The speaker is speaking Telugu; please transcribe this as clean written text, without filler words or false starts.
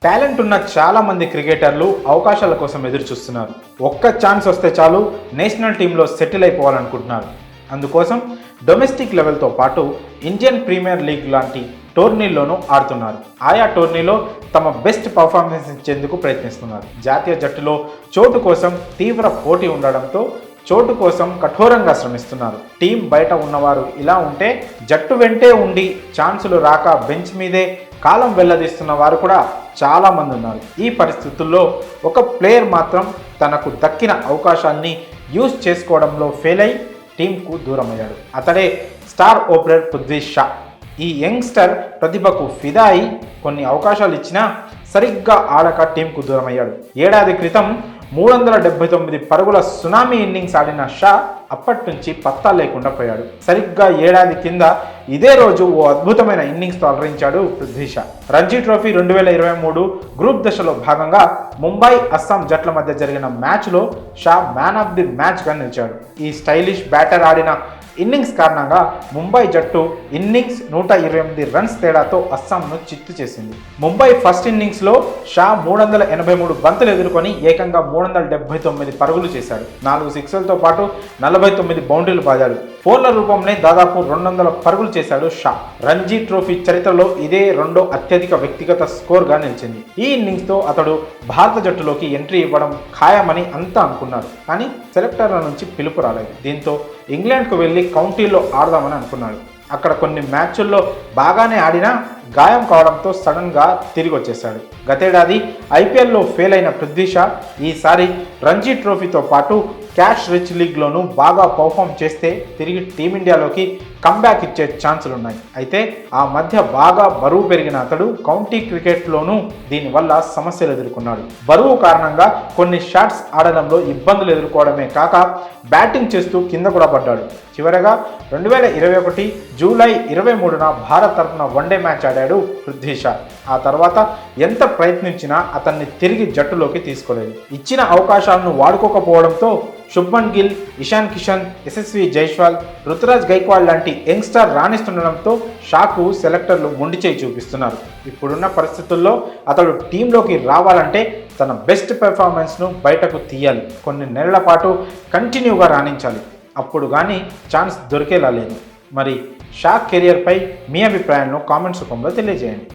టాలెంట్ ఉన్న చాలా మంది క్రికెటర్లు అవకాశాల కోసం ఎదురు చూస్తున్నారు. ఒక్క ఛాన్స్ వస్తే చాలు నేషనల్ టీంలో సెటిల్ అయిపోవాలనుకుంటున్నారు. అందుకోసం డొమెస్టిక్ లెవెల్తో పాటు ఇండియన్ ప్రీమియర్ లీగ్ లాంటి టోర్నీల్లోనూ ఆడుతున్నారు. ఆయా టోర్నీలో తమ బెస్ట్ పర్ఫార్మెన్స్ ఇచ్చేందుకు ప్రయత్నిస్తున్నారు. జాతీయ జట్టులో చోటు కోసం తీవ్ర పోటీ ఉండడంతో చోటు కోసం కఠోరంగా శ్రమిస్తున్నారు. టీం బయట ఉన్నవారు ఇలా ఉంటే జట్టు వెంటే ఉండి ఛాన్సులు రాక బెంచ్ మీదే కాలం వెల్లదీస్తున్న వారు కూడా చాలామంది ఉన్నారు. ఈ పరిస్థితుల్లో ఒక ప్లేయర్ మాత్రం తనకు దక్కిన అవకాశాన్ని యూజ్ చేసుకోవడంలో ఫెయిల్ అయి టీంకు దూరమయ్యాడు. అతడే స్టార్ ఓపెనర్ పృథ్వీ షా. ఈ యంగ్స్టర్ ప్రతిభకు ఫిదా అయి కొన్ని అవకాశాలు ఇచ్చినా సరిగ్గా ఆడక టీంకు దూరమయ్యాడు. ఏడాది క్రితం 379 పరుగుల సునామీ ఇన్నింగ్స్ ఆడిన షా అప్పటి నుంచి పత్తా లేకుండా పోయాడు. సరిగ్గా ఏడాది కింద ఇదే రోజు ఓ అద్భుతమైన ఇన్నింగ్స్తో అలరించాడు పృథ్వీ షా. రంజీ ట్రోఫీ 2023 గ్రూప్ దశలో భాగంగా ముంబై అస్సాం జట్ల మధ్య జరిగిన మ్యాచ్లో షా మ్యాన్ ఆఫ్ ది మ్యాచ్గా నిలిచాడు. ఈ స్టైలిష్ బ్యాటర్ ఆడిన ఇన్నింగ్స్ కారణంగా ముంబై జట్టు ఇన్నింగ్స్ 128 రన్స్ తేడాతో అస్సాంను చిత్తు చేసింది. ముంబై ఫస్ట్ ఇన్నింగ్స్లో షా 383 బంతులు ఎదుర్కొని ఏకంగా 379 పరుగులు చేశాడు. 4 సిక్సర్లతో పాటు 49 బౌండరీలు బాదాడు. ఫోర్ల రూపంలో దాదాపు 200 పరుగులు చేశాడు షా. రంజీ ట్రోఫీ చరిత్రలో ఇదే రెండో అత్యధిక వ్యక్తిగత స్కోర్గా నిలిచింది. ఈ ఇన్నింగ్స్తో అతడు భారత జట్టులోకి ఎంట్రీ ఇవ్వడం ఖాయమని అంతా అనుకున్నారు. కానీ సెలెక్టర్ల నుంచి పిలుపు రాలేదు. దీంతో ఇంగ్లాండ్కు వెళ్ళి కౌంటీలో ఆడదామని అనుకున్నాడు. అక్కడ కొన్ని మ్యాచ్ల్లో బాగానే ఆడినా గాయం కావడంతో సడన్గా తిరిగి వచ్చేశాడు. గతేడాది ఐపీఎల్లో ఫెయిల్ అయిన పృథ్వీ షా ఈసారి రంజీ ట్రోఫీతో పాటు క్యాష్ రిచ్ లీగ్లోనూ బాగా పర్ఫామ్ చేస్తే తిరిగి టీమిండియాలోకి కంబ్యాక్ ఇచ్చే ఛాన్సులున్నాయి. అయితే ఆ మధ్య బాగా బరువు పెరిగిన అతడు కౌంటీ క్రికెట్లోనూ దీనివల్ల సమస్యలు ఎదుర్కొన్నాడు. బరువు కారణంగా కొన్ని షాట్స్ ఆడడంలో ఇబ్బందులు ఎదుర్కోవడమే కాక బ్యాటింగ్ చేస్తూ కింద కూడా పడ్డాడు. చివరగా 2021 జూలై 23న భారత్ తరఫున వన్డే మ్యాచ్ ఆడాడు పృథ్వీ షా. ఆ తర్వాత ఎంత ప్రయత్నించినా అతన్ని తిరిగి జట్టులోకి తీసుకోలేదు. ఇచ్చిన అవకాశాలను వాడుకోకపోవడంతో శుభ్మన్ గిల్, ఇషాన్ కిషన్, యశస్వి జైస్వాల్, రుతురాజ్ గైక్వాడ్ లాంటి యంగ్స్టర్ రాణిస్తుండడంతో షాకు సెలెక్టర్లు మొండి చేయి చూపిస్తున్నారు. ఇప్పుడున్న పరిస్థితుల్లో అతడు టీంలోకి రావాలంటే తన బెస్ట్ పెర్ఫార్మెన్స్ను బయటకు తీయాలి. కొన్ని నెలల పాటు కంటిన్యూగా రాణించాలి. అప్పుడు కానీ ఛాన్స్ దొరికేలా లేదు. మరి షా కెరియర్పై మీ అభిప్రాయాలను కామెంట్స్ రూపంలో తెలియజేయండి.